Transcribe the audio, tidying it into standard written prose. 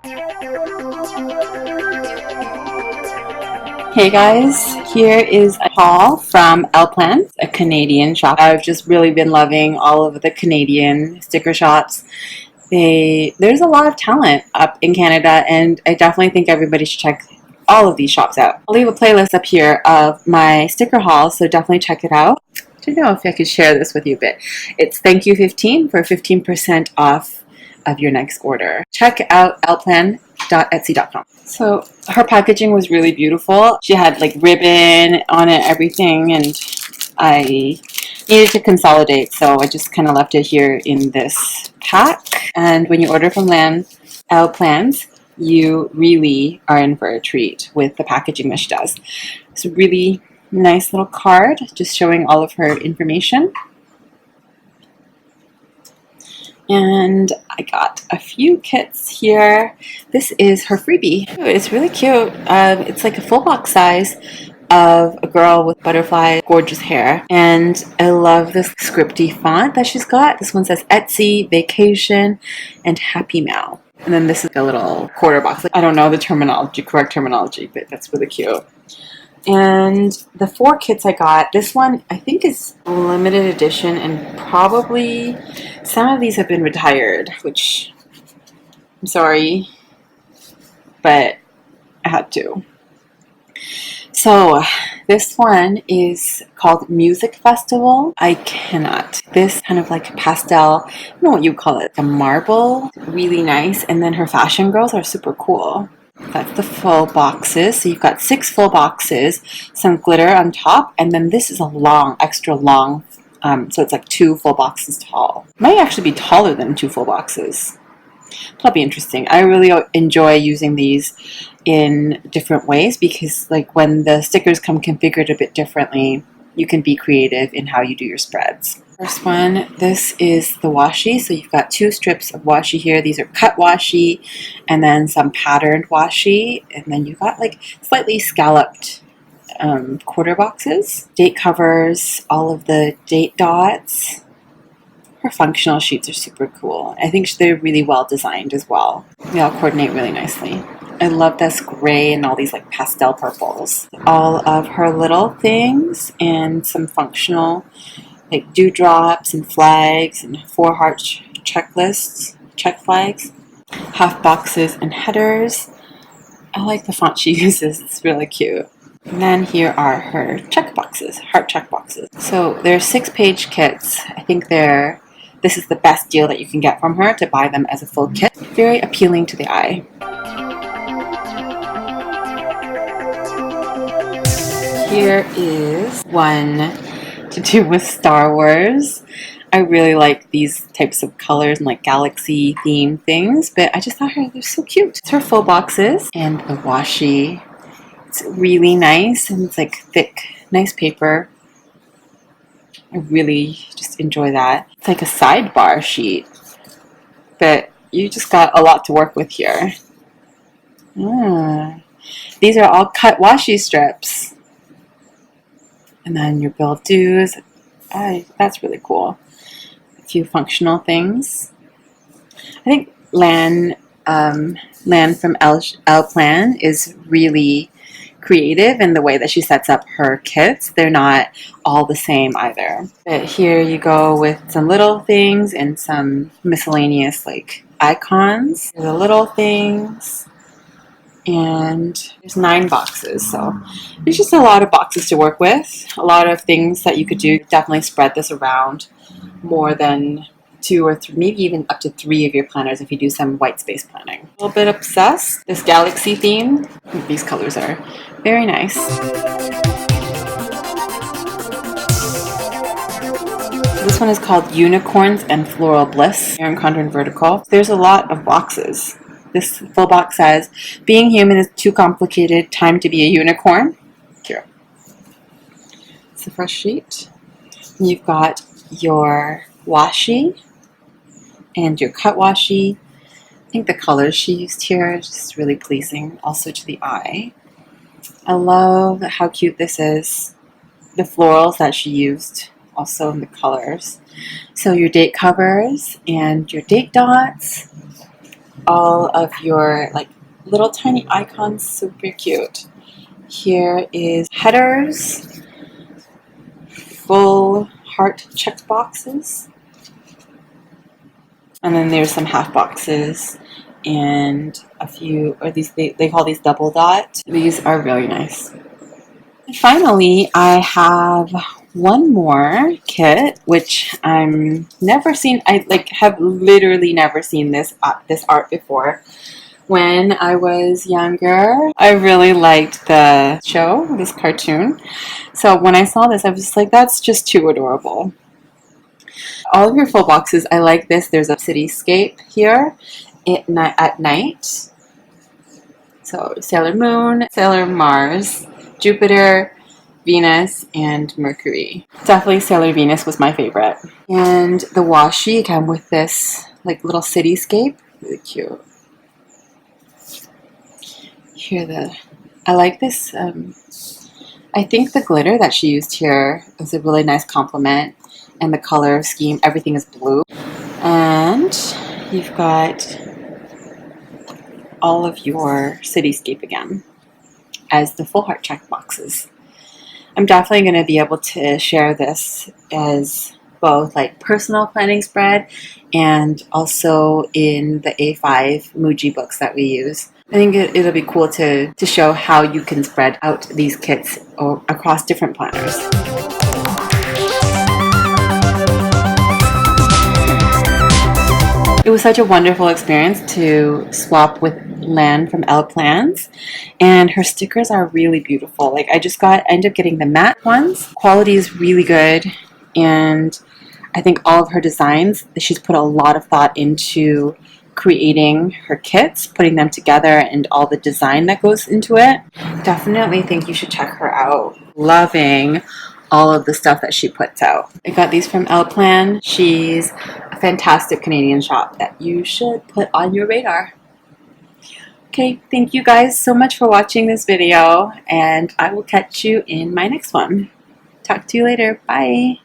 Hey guys, here is a haul from EllePlan, a Canadian shop. I've just really been loving all of the Canadian sticker shops. There's a lot of talent up in Canada, and I definitely think everybody should check all of these shops out. I'll leave a playlist up here of my sticker haul, so definitely check it out. I don't know if I could share this with you a bit. It's thank you 15 for 15% off of your next order. Check out elleplan.etsy.com. So her packaging was really beautiful. She had like ribbon on it, everything, and I needed to consolidate, so I just kind of left it here in this pack. And when you order from EllePlans, you really are in for a treat with the packaging that she does. It's a really nice little card just showing all of her information. And I got a few kits here. This is her freebie. It's really cute. It's like a full box size of a girl with butterfly gorgeous hair, and I love this scripty font that she's got. This one says Etsy, Vacation, and Happy Mail. And then this is a little quarter box. I don't know the correct terminology, but that's really cute. And the 4 kits I got, this one I think is limited edition, and probably some of these have been retired, which I'm sorry, but I had to. So this one is called Music Festival. I cannot. This kind of like pastel, I don't know what you call it, a marble, really nice. And then her fashion girls are super cool. That's the full boxes. So you've got 6 full boxes, some glitter on top, and then this is a long, extra long, so it's like 2 full boxes tall. Might actually be taller than 2 full boxes. That'll be interesting. I really enjoy using these in different ways because like when the stickers come configured a bit differently, you can be creative in how you do your spreads. First one, this is the washi. So you've got 2 strips of washi here. These are cut washi and then some patterned washi. And then you've got like slightly scalloped quarter boxes. Date covers, all of the date dots. Her functional sheets are super cool. I think they're really well designed as well. They all coordinate really nicely. I love this gray and all these like pastel purples. All of her little things and some functional like dewdrops and flags and 4 heart checklists, check flags, half boxes and headers. I like the font she uses. It's really cute. And then here are her check boxes, heart check boxes. So they're 6-page kits. I think this is the best deal that you can get from her to buy them as a full kit. Very appealing to the eye. Here is one to do with Star Wars. I really like these types of colors and like galaxy themed things, but I just thought they're so cute. It's her full boxes and the washi. It's really nice and it's like thick, nice paper. I really just enjoy that. It's like a sidebar sheet, but you just got a lot to work with here. These are all cut washi strips. And then your bill of dues. That's really cool. A few functional things. I think Lan from EllePlan is really creative in the way that she sets up her kits. They're not all the same either. But here you go with some little things and some miscellaneous like icons. The little things. And there's 9 boxes, so there's just a lot of boxes to work with. A lot of things that you could do. Definitely spread this around more than 2 or 3, maybe even up to 3 of your planners if you do some white space planning. A little bit obsessed. This galaxy theme. These colors are very nice. This one is called Unicorns and Floral Bliss. Here in Contour Vertical. There's a lot of boxes. This full box says, being human is too complicated, time to be a unicorn. Here. It's a fresh sheet. You've got your washi and your cut washi. I think the colors she used here are just really pleasing, also to the eye. I love how cute this is. The florals that she used, also in the colors. So your date covers and your date dots. all of your like little tiny icons, super cute. Here is headers, full heart check boxes, and then there's some half boxes and a few, or these they call these double dot. These are really nice. And finally, I have one more kit, which I'm never seen. I like have literally never seen this art before. When I was younger, I really liked the show, this cartoon. So when I saw this, I was just like, that's just too adorable. All of your full boxes, I like this. There's a cityscape here at night. So Sailor Moon, Sailor Mars, Jupiter, Venus, and Mercury. Definitely Sailor Venus was my favorite. And the washi came with this like little cityscape. Really cute. Here I like this. I think the glitter that she used here was a really nice complement, and the color scheme, everything is blue. And you've got all of your cityscape again as the full heart check boxes. I'm definitely going to be able to share this as both like personal planning spread and also in the A5 Muji books that we use. I think it'll be cool to show how you can spread out these kits across different planners. It was such a wonderful experience to swap with Lan from EllePlans, and her stickers are really beautiful. Like I ended up getting the matte ones. Quality is really good, and I think all of her designs, she's put a lot of thought into creating her kits, putting them together, and all the design that goes into it. Definitely think you should check her out. Loving all of the stuff that she puts out. I got these from EllePlan. She's a fantastic Canadian shop that you should put on your radar. Okay, thank you guys so much for watching this video, and I will catch you in my next one. Talk to you later. Bye.